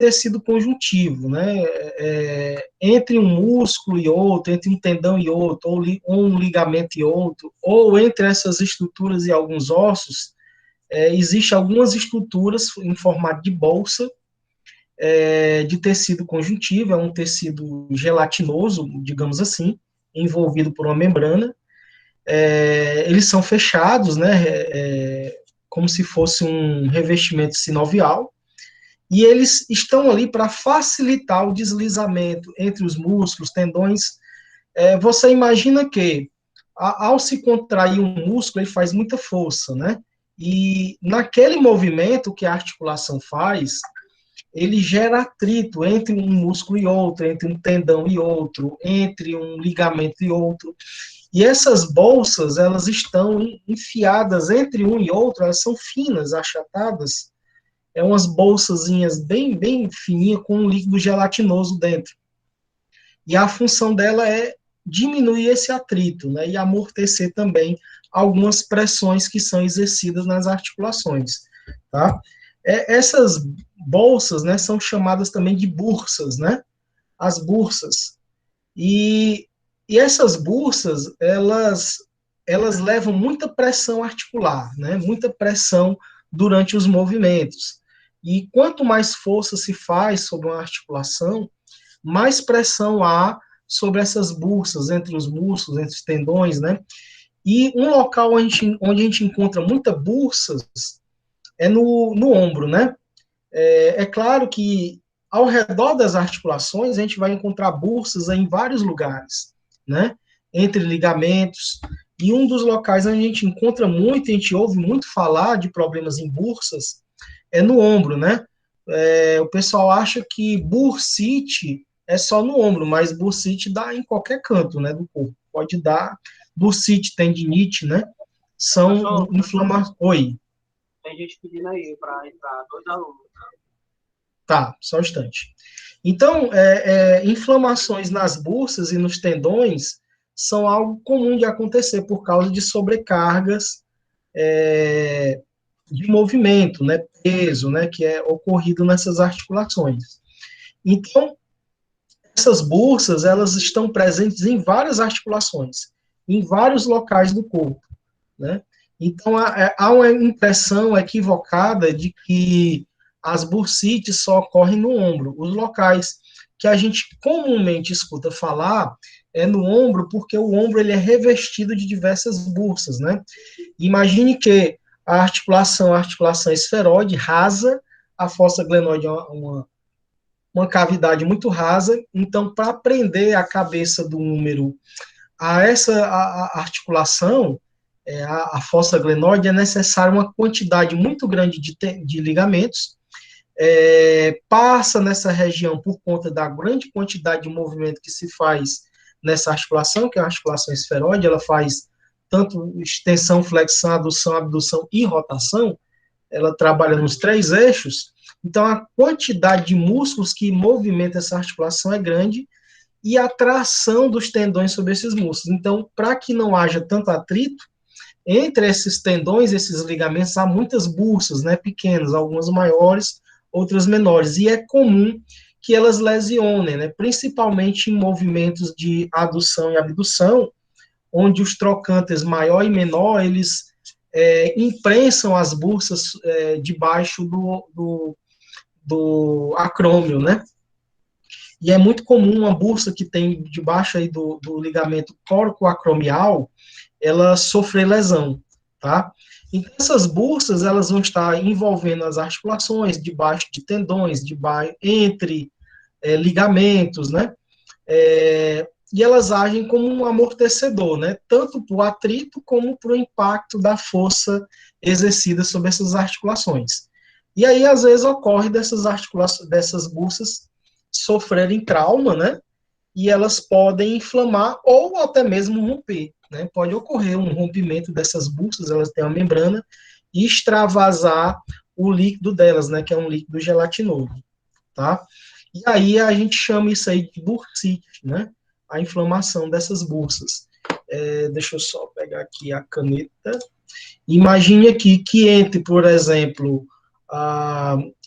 tecido conjuntivo, né? Entre um músculo e outro, entre um tendão e outro, ou um ligamento e outro, ou entre essas estruturas e alguns ossos, existem algumas estruturas em formato de bolsa, de tecido conjuntivo, é um tecido gelatinoso, digamos assim, envolvido por uma membrana. Eles são fechados, né? Como se fosse um revestimento sinovial, e eles estão ali para facilitar o deslizamento entre os músculos, tendões. Você imagina que, ao se contrair um músculo, ele faz muita força, né? E naquele movimento que a articulação faz, ele gera atrito entre um músculo e outro, entre um tendão e outro, entre um ligamento e outro. E essas bolsas, elas estão enfiadas entre um e outro, elas são finas, achatadas, umas bolsazinhas bem, bem fininhas com um líquido gelatinoso dentro. E a função dela é diminuir esse atrito, né, e amortecer também algumas pressões que são exercidas nas articulações, tá? Essas bolsas, né, são chamadas também de bursas, né? As bursas. E essas bursas, elas levam muita pressão articular, né? Muita pressão durante os movimentos. E quanto mais força se faz sobre uma articulação, mais pressão há sobre essas bursas, entre os músculos, entre os tendões, né? E um local onde a gente encontra muitas bursas é no ombro, né? Claro que ao redor das articulações a gente vai encontrar bursas em vários lugares, né? Entre ligamentos. E um dos locais onde a gente encontra muito, a gente ouve muito falar de problemas em bursas, é no ombro, né? O pessoal acha que bursite é só no ombro, mas bursite dá em qualquer canto, né, do corpo. Pode dar bursite, tendinite, né? São inflamações. Oi. Tem gente pedindo aí para entrar, 2 alunos. Tá, só um instante. Então, inflamações nas bursas e nos tendões são algo comum de acontecer por causa de sobrecargas de movimento, né, peso, né, que é ocorrido nessas articulações. Então, essas bursas, elas estão presentes em várias articulações, em vários locais do corpo, né? Então, há uma impressão equivocada de que as bursites só ocorrem no ombro. Os locais que a gente comumente escuta falar é no ombro, porque o ombro ele é revestido de diversas bursas, né? Imagine que a articulação esferoide rasa, a fossa glenoide é uma cavidade muito rasa, então, para prender a cabeça do úmero a essa articulação, a fossa glenoide, é necessária uma quantidade muito grande de ligamentos, passa nessa região por conta da grande quantidade de movimento que se faz nessa articulação, que é a articulação esferoide, ela faz tanto extensão, flexão, adução, abdução e rotação, ela trabalha nos 3 eixos, então a quantidade de músculos que movimenta essa articulação é grande, e a tração dos tendões sobre esses músculos. Então, para que não haja tanto atrito, entre esses tendões, esses ligamentos, há muitas bursas, né, pequenas, algumas maiores, outras menores, e é comum que elas lesionem, né, principalmente em movimentos de adução e abdução, onde os trocantes maior e menor, eles imprensam as bursas debaixo do acrômio, né? E é muito comum uma bursa que tem debaixo aí do ligamento coracoacromial, ela sofrer lesão, tá? Então, essas bursas, elas vão estar envolvendo as articulações, debaixo de tendões, entre ligamentos, né? E elas agem como um amortecedor, né? Tanto para o atrito como para o impacto da força exercida sobre essas articulações. E aí, às vezes, ocorre dessas bursas sofrerem trauma, né? E elas podem inflamar ou até mesmo romper, né? Pode ocorrer um rompimento dessas bursas, elas têm uma membrana, e extravasar o líquido delas, né? Que é um líquido gelatinoso, tá? E aí a gente chama isso aí de bursite, né? A inflamação dessas bursas. Deixa eu só pegar aqui a caneta. Imagine aqui que entre, por exemplo,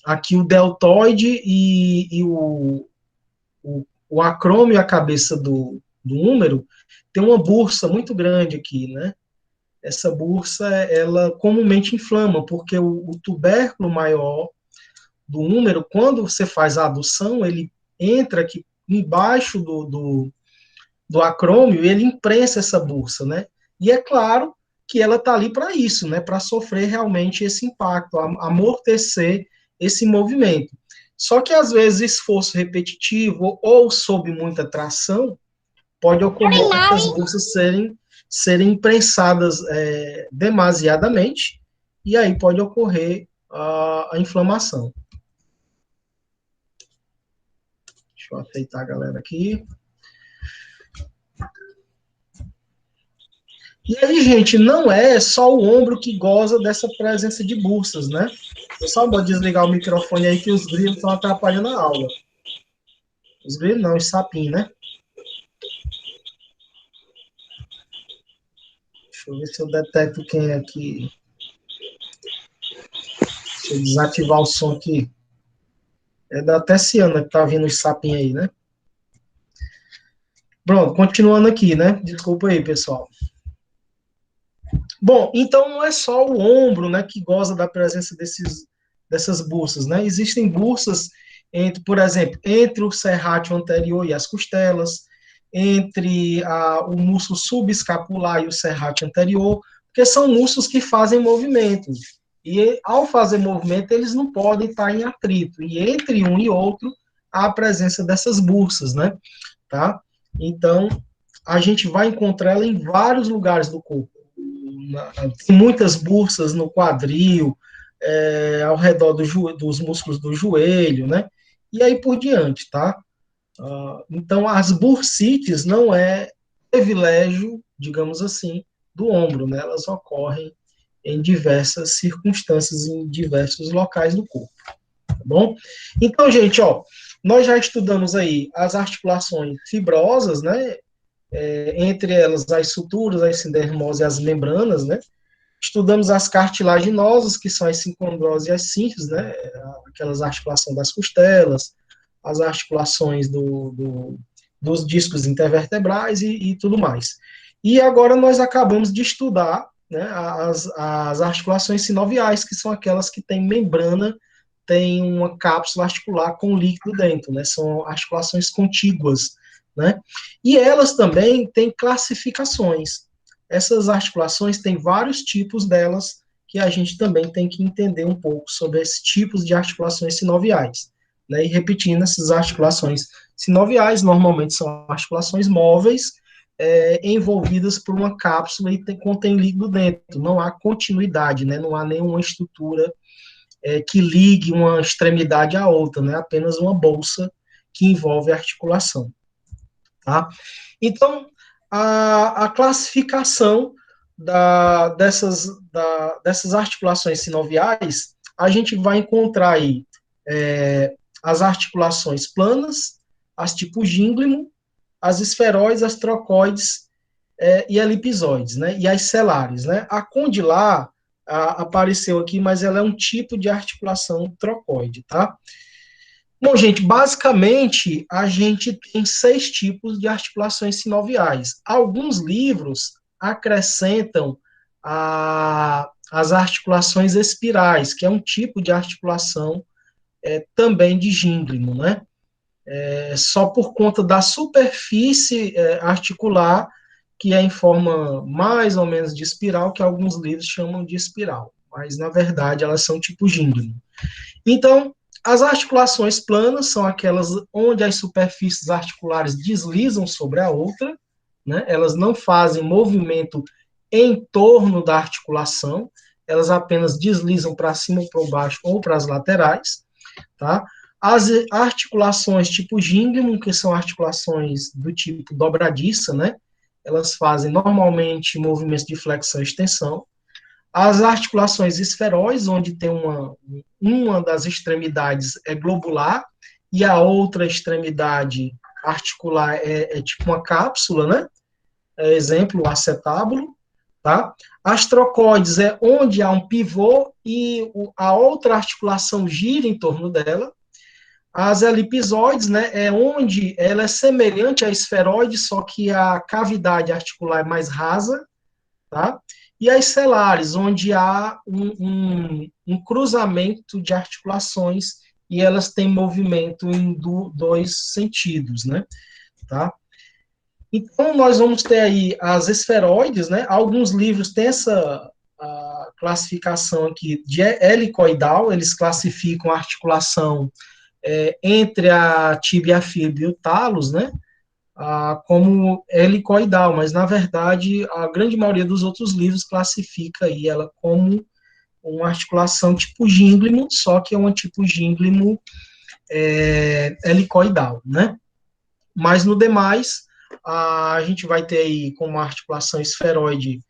aqui o deltoide e o acrômio, a cabeça do húmero, tem uma bursa muito grande aqui, né? Essa bursa, ela comumente inflama, porque o tubérculo maior do húmero, quando você faz a adução, ele entra aqui embaixo do acrômio e ele imprensa essa bursa, né? E é claro que ela está ali para isso, né? Para sofrer realmente esse impacto, amortecer esse movimento. Só que às vezes esforço repetitivo ou sob muita tração pode ocorrer essas bursas serem imprensadas demasiadamente e aí pode ocorrer a inflamação. Deixa eu aceitar a galera aqui. E aí, gente, não é só o ombro que goza dessa presença de bursas, né? Eu só vou desligar o microfone aí que os grilos estão atrapalhando a aula. Os grilos não, os sapinhos, né? Deixa eu ver se eu detecto quem é aqui. Deixa eu desativar o som aqui. É da Tessiana que tá vindo os sapinhos aí, né? Pronto, continuando aqui, né? Desculpa aí, pessoal. Bom, então não é só o ombro, né, que goza da presença dessas bursas, né? Existem bursas entre, por exemplo, entre o serrátil anterior e as costelas, entre o músculo subescapular e o serrátil anterior, porque são músculos que fazem movimento. E ao fazer movimento, eles não podem estar em atrito. E entre um e outro, há a presença dessas bursas, né? Tá? Então, a gente vai encontrar ela em vários lugares do corpo. Tem muitas bursas no quadril, ao redor dos músculos do joelho, né? E aí por diante, tá? Então, as bursites não é privilégio, digamos assim, do ombro, né? Elas ocorrem em diversas circunstâncias, em diversos locais do corpo, tá bom? Então, gente, ó, nós já estudamos aí as articulações fibrosas, né? Entre elas as suturas, a sindermose e as membranas, né? Estudamos as cartilaginosas, que são as sincondrose e as síntese, né? Aquelas articulações das costelas, as articulações dos discos intervertebrais e tudo mais. E agora nós acabamos de estudar, né, as articulações sinoviais, que são aquelas que têm membrana, tem uma cápsula articular com líquido dentro, né? São articulações contíguas, né? E elas também têm classificações. Essas articulações têm vários tipos delas, que a gente também tem que entender um pouco sobre esses tipos de articulações sinoviais. Né? E repetindo, essas articulações sinoviais normalmente são articulações móveis, envolvidas por uma cápsula e contém líquido dentro. Não há continuidade, né? Não há nenhuma estrutura que ligue uma extremidade à outra, né? Apenas uma bolsa que envolve a articulação. Tá? Então, a classificação dessas articulações sinoviais, a gente vai encontrar aí as articulações planas, as tipo gínglimo, as esferoides, as trocoides e elipsoides, né? E as celares, né? A condilar apareceu aqui, mas ela é um tipo de articulação trocoide, tá? Bom, gente, basicamente, a gente tem 6 tipos de articulações sinoviais. Alguns livros acrescentam as articulações espirais, que é um tipo de articulação também de gínglimo, né? Só por conta da superfície articular, que é em forma mais ou menos de espiral, que alguns livros chamam de espiral. Mas, na verdade, elas são tipo gínglimo. Então, as articulações planas são aquelas onde as superfícies articulares deslizam sobre a outra, né? Elas não fazem movimento em torno da articulação, elas apenas deslizam para cima ou para baixo ou para as laterais, tá? As articulações tipo gínglimo, que são articulações do tipo dobradiça, né? Elas fazem normalmente movimentos de flexão e extensão. As articulações esferóides, onde tem uma das extremidades globular e a outra extremidade articular é tipo uma cápsula, né? Exemplo, o acetábulo. tá? As trocóides é onde há um pivô e a outra articulação gira em torno dela. As elipsoides, né, é onde ela é semelhante à esferoide, só que a cavidade articular é mais rasa, tá? E as celares, onde há um cruzamento de articulações e elas têm movimento em dois sentidos, né? Tá? Então, nós vamos ter aí as esferoides, né? Alguns livros têm essa classificação aqui de helicoidal, eles classificam a articulação entre a tíbia, a fíbula e o talos, né? Como helicoidal, mas na verdade a grande maioria dos outros livros classifica aí ela como uma articulação tipo gínglimo, só que é um tipo gínglimo helicoidal, né? Mas no demais, a gente vai ter aí como articulação esferoide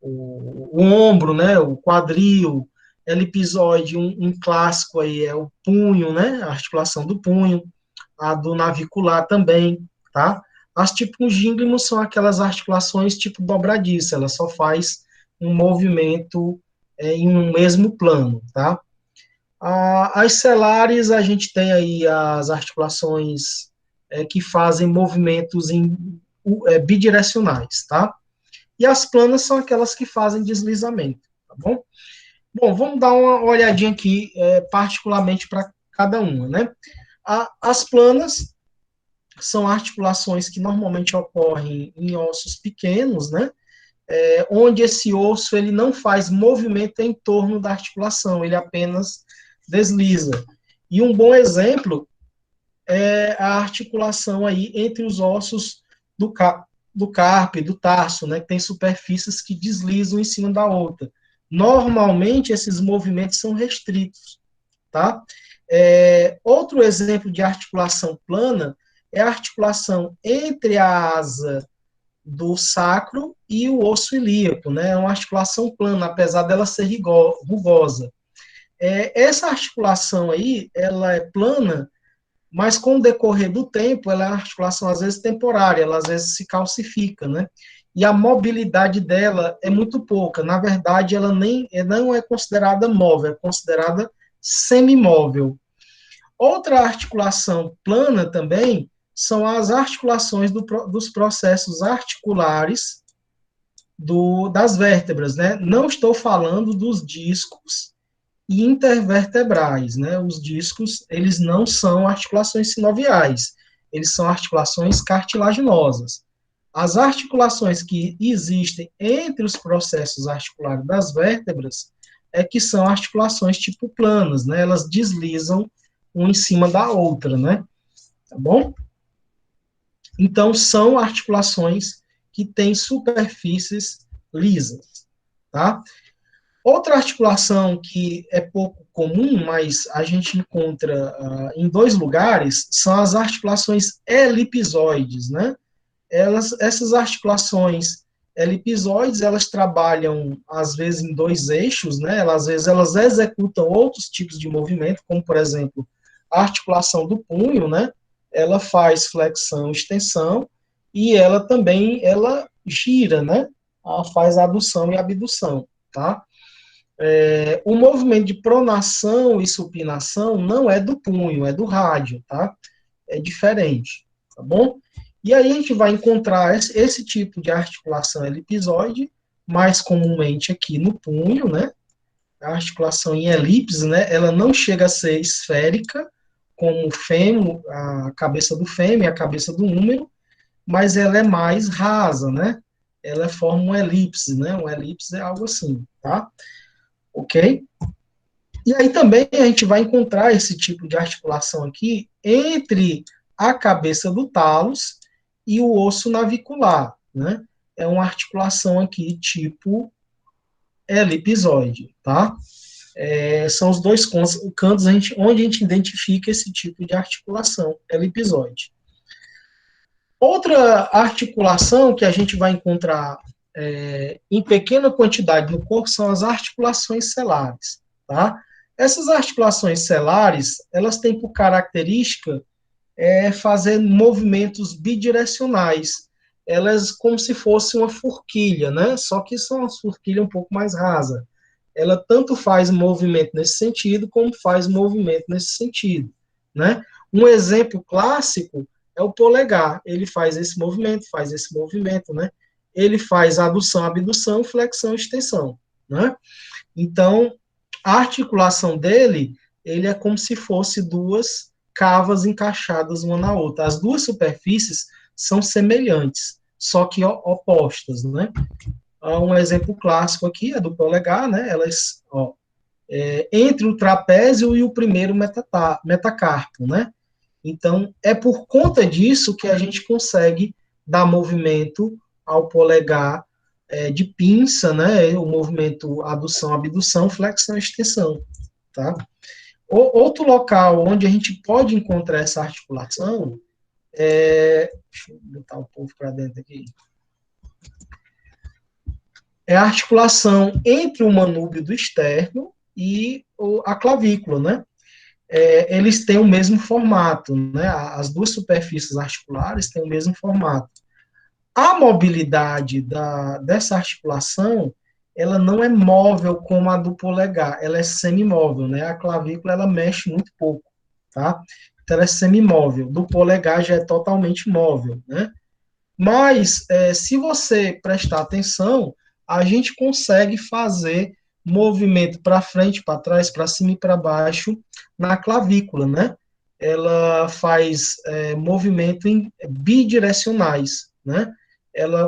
o ombro, né? O quadril, elipsoide, um clássico aí é o punho, né? A articulação do punho, a do navicular também, tá? As tipo gínglimo são aquelas articulações tipo dobradiça, ela só faz um movimento em um mesmo plano, tá? As celares, a gente tem aí as articulações que fazem movimentos bidirecionais, tá? E as planas são aquelas que fazem deslizamento, tá bom? Bom, vamos dar uma olhadinha aqui, particularmente para cada uma, né? As planas são articulações que normalmente ocorrem em ossos pequenos, né? Onde esse osso ele não faz movimento em torno da articulação, ele apenas desliza. E um bom exemplo é a articulação aí entre os ossos do carpo, do tarso, né, que tem superfícies que deslizam em cima da outra. Normalmente, esses movimentos são restritos, tá? Outro exemplo de articulação plana é a articulação entre a asa do sacro e o osso ilíaco, né? É uma articulação plana, apesar dela ser rugosa. Essa articulação aí, ela é plana, mas com o decorrer do tempo, ela é uma articulação às vezes temporária, ela às vezes se calcifica, né? E a mobilidade dela é muito pouca. Na verdade, ela não é considerada móvel, é considerada semimóvel. Outra articulação plana também são as articulações dos processos articulares das vértebras, né? Não estou falando dos discos e intervertebrais, né? Os discos, eles não são articulações sinoviais, eles são articulações cartilaginosas. As articulações que existem entre os processos articulares das vértebras é que são articulações tipo planas, né? Elas deslizam uma em cima da outra, né? Tá bom? Então, são articulações que têm superfícies lisas, tá? Outra articulação que é pouco comum, mas a gente encontra em dois lugares, são as articulações elipsoides, né? Essas articulações elipsoides, elas trabalham, às vezes, em dois eixos, né? Às vezes, elas executam outros tipos de movimento, como, por exemplo, a articulação do punho, né? Ela faz flexão, extensão, e ela também, ela gira, né? Ela faz adução e abdução, tá? O movimento de pronação e supinação não é do punho, é do rádio, tá? É diferente, tá bom? E aí a gente vai encontrar esse tipo de articulação elipsoide, mais comumente aqui no punho, né? A articulação em elipse, né? Ela não chega a ser esférica, como o fêmur, a cabeça do fêmur e a cabeça do húmero, mas ela é mais rasa, né? Ela forma uma elipse, né? Uma elipse é algo assim, tá? Ok? E aí também a gente vai encontrar esse tipo de articulação aqui entre a cabeça do talos e o osso navicular, né? É uma articulação aqui tipo elipsoide, tá? São os dois cantos onde a gente identifica esse tipo de articulação elipsoide. Outra articulação que a gente vai encontrar em pequena quantidade no corpo são as articulações celares, tá? Essas articulações celares, elas têm por característica fazer movimentos bidirecionais. elas como se fosse uma forquilha, né? Só que são uma forquilha um pouco mais rasa. Ela tanto faz movimento nesse sentido, como faz movimento nesse sentido, né? Um exemplo clássico é o polegar. Ele faz esse movimento, né? Ele faz adução, abdução, flexão, extensão, né? Então, a articulação dele, ele é como se fosse duas cavas encaixadas uma na outra. As duas superfícies são semelhantes, só que opostas, né? Um exemplo clássico aqui é do polegar, né? Elas, entre o trapézio e o primeiro metacarpo, né? Então, é por conta disso que a gente consegue dar movimento ao polegar de pinça, né? O movimento adução, abdução, flexão, extensão, tá? Outro local onde a gente pode encontrar essa articulação deixa eu botar um pouco para dentro aqui. É a articulação entre o manúbio do externo e a clavícula, né? Eles têm o mesmo formato, né? As duas superfícies articulares têm o mesmo formato. A mobilidade dessa articulação, ela não é móvel como a do polegar, ela é semimóvel, né? A clavícula, ela mexe muito pouco, tá? Então, ela é semimóvel. Do polegar já é totalmente móvel, né? Mas, se você prestar atenção, a gente consegue fazer movimento para frente, para trás, para cima e para baixo na clavícula, né? Ela faz movimento bidirecionais, né?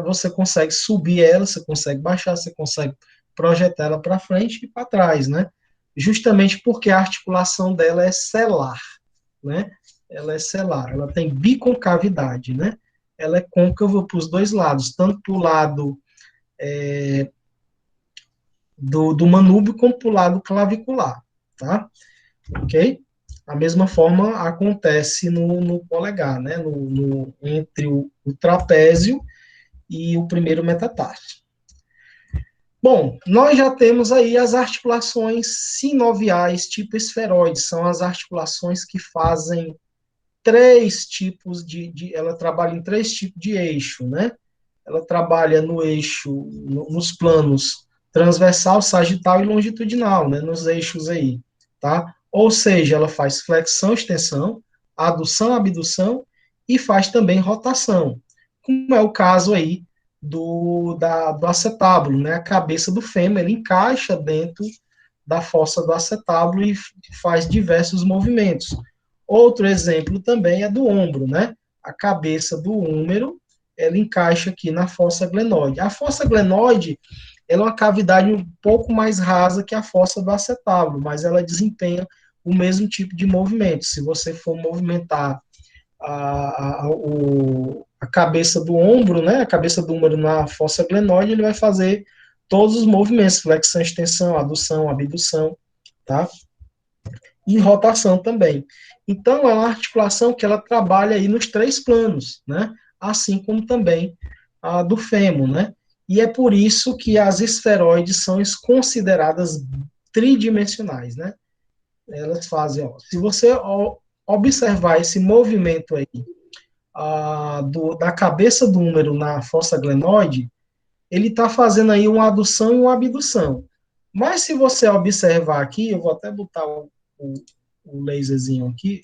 Você consegue subir ela, você consegue baixar, você consegue projetar ela para frente e para trás, né? Justamente porque a articulação dela é selar, né? Ela é selar, ela tem biconcavidade, né? Ela é côncava para os dois lados, tanto para o lado do manúbio como para o lado clavicular, tá? Ok? A mesma forma acontece no polegar, né? Entre o trapézio e o primeiro metatarso. Bom, nós já temos aí as articulações sinoviais tipo esferoide, são as articulações que fazem três tipos ela trabalha em três tipos de eixo, né? Ela trabalha no eixo, nos planos transversal, sagital e longitudinal, né? Nos eixos aí, tá? Ou seja, ela faz flexão, extensão, adução, abdução e faz também rotação, como é o caso aí do acetábulo, né? A cabeça do fêmur, ele encaixa dentro da fossa do acetábulo e faz diversos movimentos. Outro exemplo também é do ombro, né? A cabeça do húmero, ela encaixa aqui na fossa glenoide. A fossa glenoide, ela é uma cavidade um pouco mais rasa que a fossa do acetábulo, mas ela desempenha o mesmo tipo de movimento. Se você for movimentar a cabeça do ombro, né, a cabeça do húmero na fossa glenoide, ele vai fazer todos os movimentos, flexão, extensão, adução, abdução, tá? E rotação também. Então, é uma articulação que ela trabalha aí nos três planos, né? Assim como também a do fêmur, né? E é por isso que as esferoides são consideradas tridimensionais, né? Elas fazem, ó, se você observar esse movimento aí da cabeça do húmero na fossa glenoide, ele está fazendo aí uma adução e uma abdução. Mas se você observar aqui, eu vou até botar o laserzinho aqui.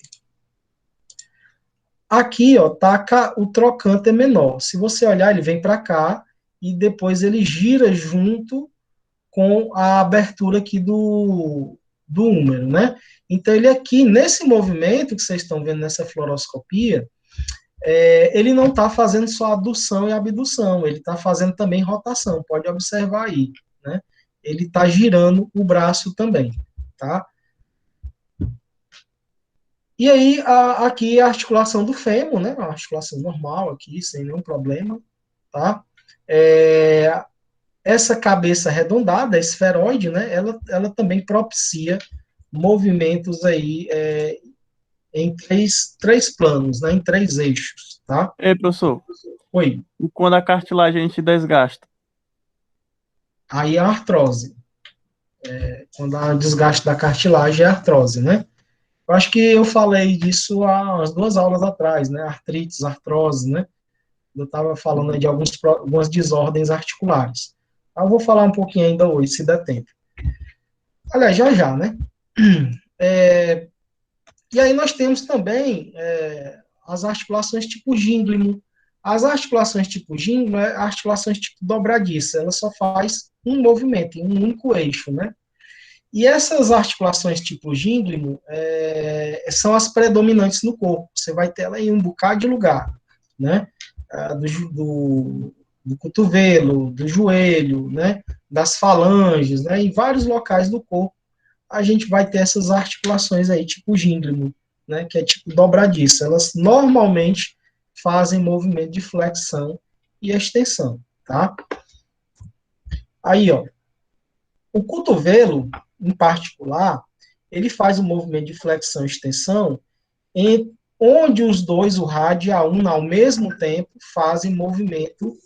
Aqui, ó, tá o trocante é menor. Se você olhar, ele vem para cá e depois ele gira junto com a abertura aqui do húmero, né? Então, ele aqui, nesse movimento que vocês estão vendo nessa fluoroscopia, ele não está fazendo só adução e abdução, ele está fazendo também rotação, pode observar aí, né? Ele está girando o braço também, tá? E aí, aqui a articulação do fêmur, né? A articulação normal aqui, sem nenhum problema, tá? Essa cabeça arredondada, a esferoide, né? Ela também propicia movimentos aí em três planos, né? Em três eixos, tá? Ei, professor, Oi. e quando a cartilagem a gente desgasta? Aí é a artrose. Quando há desgaste da cartilagem, é a artrose, né? Eu acho que eu falei disso há umas 2 aulas atrás, né? Artrites, artrose, né? Eu estava falando aí de algumas desordens articulares. Eu vou falar um pouquinho ainda hoje, se der tempo. Aliás, já, né? E aí nós temos também as articulações tipo gínglimo. As articulações tipo gínglimo é articulações tipo dobradiça. Ela só faz um movimento, em um único eixo, né? E essas articulações tipo gínglimo são as predominantes no corpo. Você vai ter ela em um bocado de lugar, né? Do cotovelo, do joelho, né? Das falanges, né? Em vários locais do corpo a gente vai ter essas articulações aí, tipo gínglimo, né? Que é tipo dobradiça. Elas normalmente fazem movimento de flexão e extensão, tá? Aí, ó, o cotovelo, em particular, ele faz o movimento de flexão e extensão onde os dois, o rádio e a una, ao mesmo tempo, fazem movimento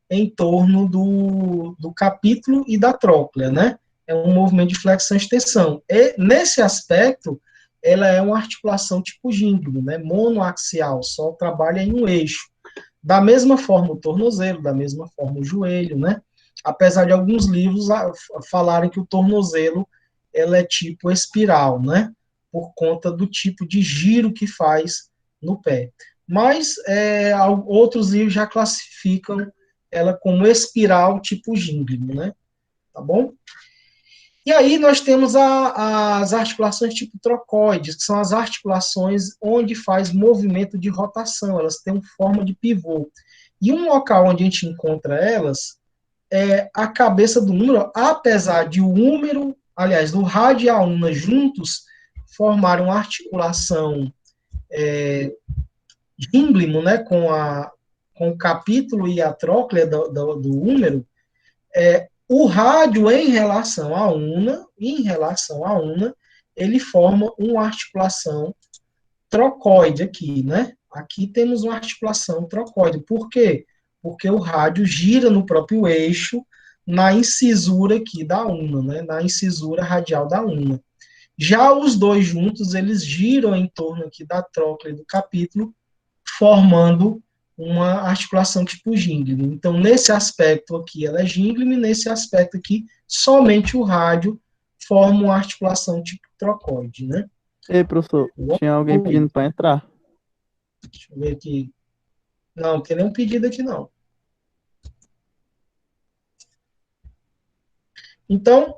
em torno do capítulo e da tróclea, né? É um movimento de flexão e extensão. E, nesse aspecto, ela é uma articulação tipo gínglimo, né? Monoaxial, só trabalha em um eixo. Da mesma forma o tornozelo, da mesma forma o joelho, né? Apesar de alguns livros falarem que o tornozelo ela é tipo espiral, né? Por conta do tipo de giro que faz no pé. Mas outros livros já classificam ela como espiral tipo gínglimo, né? Tá bom? E aí nós temos as articulações tipo trocoides, que são as articulações onde faz movimento de rotação, elas têm forma de pivô. E um local onde a gente encontra elas é a cabeça do húmero, apesar de o húmero, aliás, do rádio e a una juntos formarem uma articulação gínglimo, né, com o capítulo e a tróclea do húmero, o rádio em relação à una, ele forma uma articulação trocoide aqui, né? Aqui temos uma articulação trocoide. Por quê? Porque o rádio gira no próprio eixo, na incisura aqui da una, né? Na incisura radial da una. Já os dois juntos, eles giram em torno aqui da tróclea e do capítulo, formando uma articulação tipo gínglimo. Então, nesse aspecto aqui, ela é gínglimo, e nesse aspecto aqui, somente o rádio forma uma articulação tipo trocoide, né? Ei, professor, tinha alguém pedindo para entrar. Deixa eu ver aqui. Não, não tem nenhum pedido aqui, não. Então,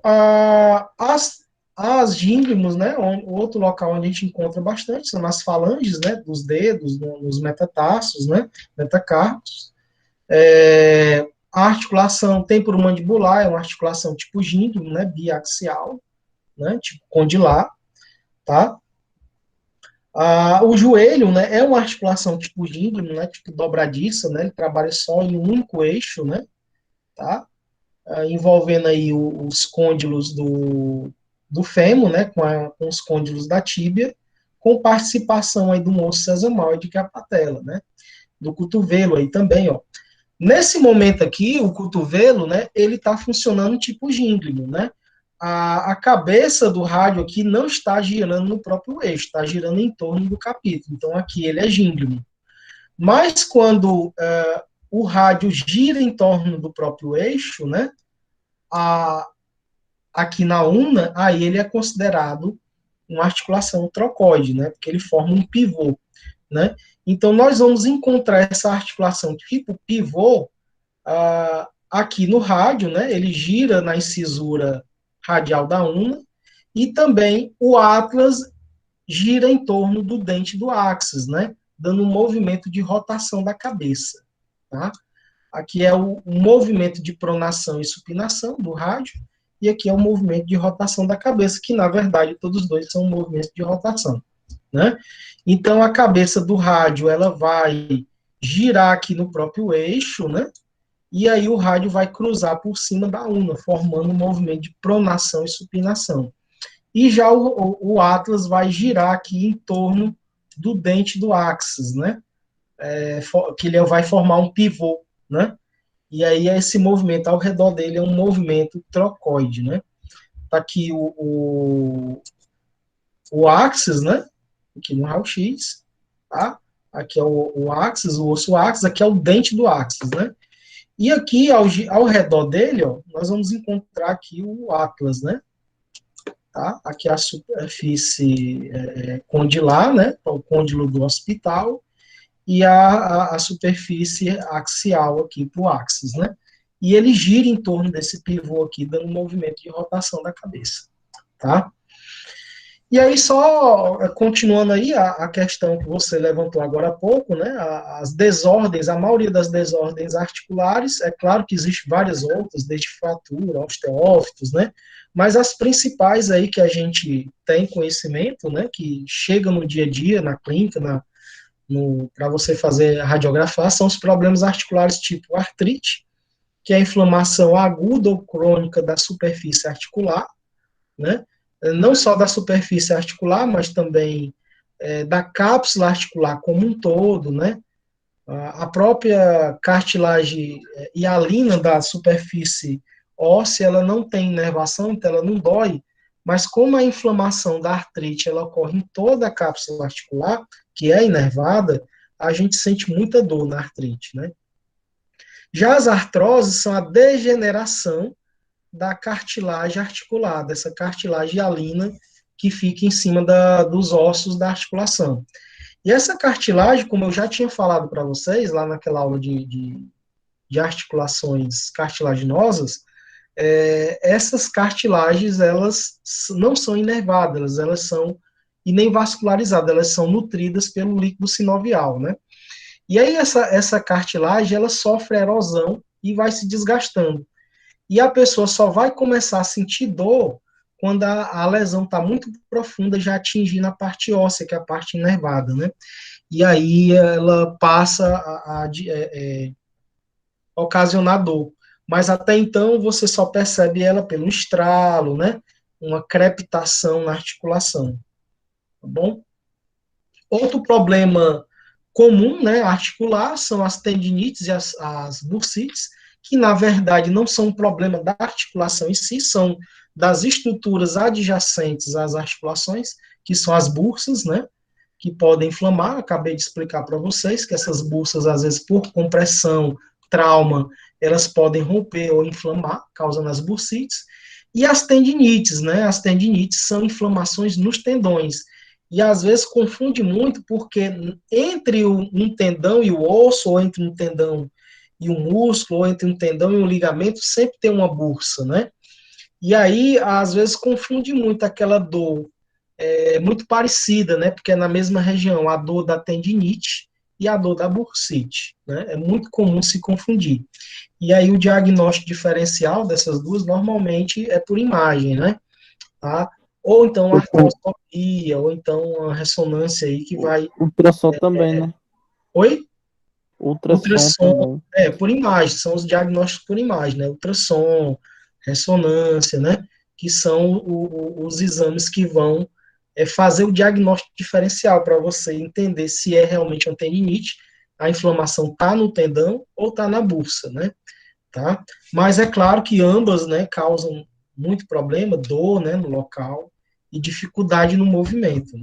as gínglimos, né, o outro local onde a gente encontra bastante são nas falanges, né, dos dedos, nos metatarsos, né, metacarpos. A articulação temporomandibular é uma articulação tipo gínglimo, né, biaxial, né, tipo condilar, tá? O joelho, né, é uma articulação tipo gínglimo, né, tipo dobradiça, né, ele trabalha só em um único eixo, né, tá? Envolvendo aí os côndilos do fêmur, né, com os côndilos da tíbia, com participação aí do osso sesamoide, que é a patela, né, do cotovelo aí também, ó. Nesse momento aqui, o cotovelo, né, ele está funcionando tipo gínglimo, né, a cabeça do rádio aqui não está girando no próprio eixo, está girando em torno do capítulo, então aqui ele é gínglimo. Mas quando o rádio gira em torno do próprio eixo, né, aqui na una, aí ele é considerado uma articulação trocoide, né, porque ele forma um pivô, né. Então, nós vamos encontrar essa articulação tipo pivô aqui no rádio, né, ele gira na incisura radial da una, e também o atlas gira em torno do dente do axis, né, dando um movimento de rotação da cabeça, tá? Aqui é o movimento de pronação e supinação do rádio, e aqui é o movimento de rotação da cabeça, que na verdade todos dois são movimentos de rotação, né? Então a cabeça do rádio ela vai girar aqui no próprio eixo, né? E aí o rádio vai cruzar por cima da una, formando um movimento de pronação e supinação. E já o atlas vai girar aqui em torno do dente do axis, né? Que ele vai formar um pivô, né? E aí esse movimento ao redor dele é um movimento trocoide, né? Tá aqui o axis, né? Aqui no raio-x, tá? aqui é o axis, o osso axis, aqui é o dente do axis, né? E aqui, ao redor dele, ó, nós vamos encontrar aqui o atlas, né? Tá? Aqui a superfície condilar, né? O côndilo do occipital, e a superfície axial aqui para o axis, né? E ele gira em torno desse pivô aqui, dando um movimento de rotação da cabeça, tá? E aí, só continuando aí a questão que você levantou agora há pouco, né? As desordens, a maioria das desordens articulares, é claro que existem várias outras, desde fratura, osteófitos, né? Mas as principais aí que a gente tem conhecimento, né? Que chegam no dia a dia, na clínica, para você fazer radiografar, são os problemas articulares tipo artrite, que é a inflamação aguda ou crônica da superfície articular, né? Não só da superfície articular, mas também da cápsula articular como um todo, né? A própria cartilagem hialina da superfície óssea, ela não tem inervação, então ela não dói, mas como a inflamação da artrite, ela ocorre em toda a cápsula articular, que é inervada, a gente sente muita dor na artrite, né? Já as artroses são a degeneração da cartilagem articular, dessa cartilagem hialina que fica em cima dos ossos da articulação. E essa cartilagem, como eu já tinha falado para vocês, lá naquela aula de articulações cartilaginosas, essas cartilagens, elas não são inervadas, elas são e nem vascularizadas, elas são nutridas pelo líquido sinovial, né? E aí essa cartilagem, ela sofre erosão e vai se desgastando. E a pessoa só vai começar a sentir dor quando a lesão está muito profunda, já atingindo a parte óssea, que é a parte inervada, né? E aí ela passa a ocasionar dor. Mas até então você só percebe ela pelo estralo, né? Uma crepitação na articulação, tá bom? Outro problema comum, né, articular, são as tendinites e as bursites, que na verdade não são um problema da articulação em si, são das estruturas adjacentes às articulações, que são as bursas, né, que podem inflamar. Acabei de explicar para vocês que essas bursas, às vezes por compressão, trauma, elas podem romper ou inflamar, causando as bursites. E as tendinites, né, as tendinites são inflamações nos tendões, e às vezes confunde muito, porque entre um tendão e o osso, ou entre um tendão e um músculo, ou entre um tendão e um ligamento, sempre tem uma bursa, né? E aí, às vezes, confunde muito aquela dor muito parecida, né? Porque é na mesma região, a dor da tendinite e a dor da bursite, né? É muito comum se confundir. E aí, o diagnóstico diferencial dessas duas, normalmente, é por imagem, né? Tá? Ou então uma artroscopia, ou então uma ressonância aí que vai... Ultrassom também, né? Oi? Ultrassom Ultrassom, também. por imagem, são os diagnósticos por imagem, né? Ultrassom, ressonância, né? Que são os exames que vão fazer o diagnóstico diferencial para você entender se é realmente uma tendinite, a inflamação está no tendão ou está na bursa, né? Tá? Mas é claro que ambas, né, causam muito problema, dor, né, no local e dificuldade no movimento.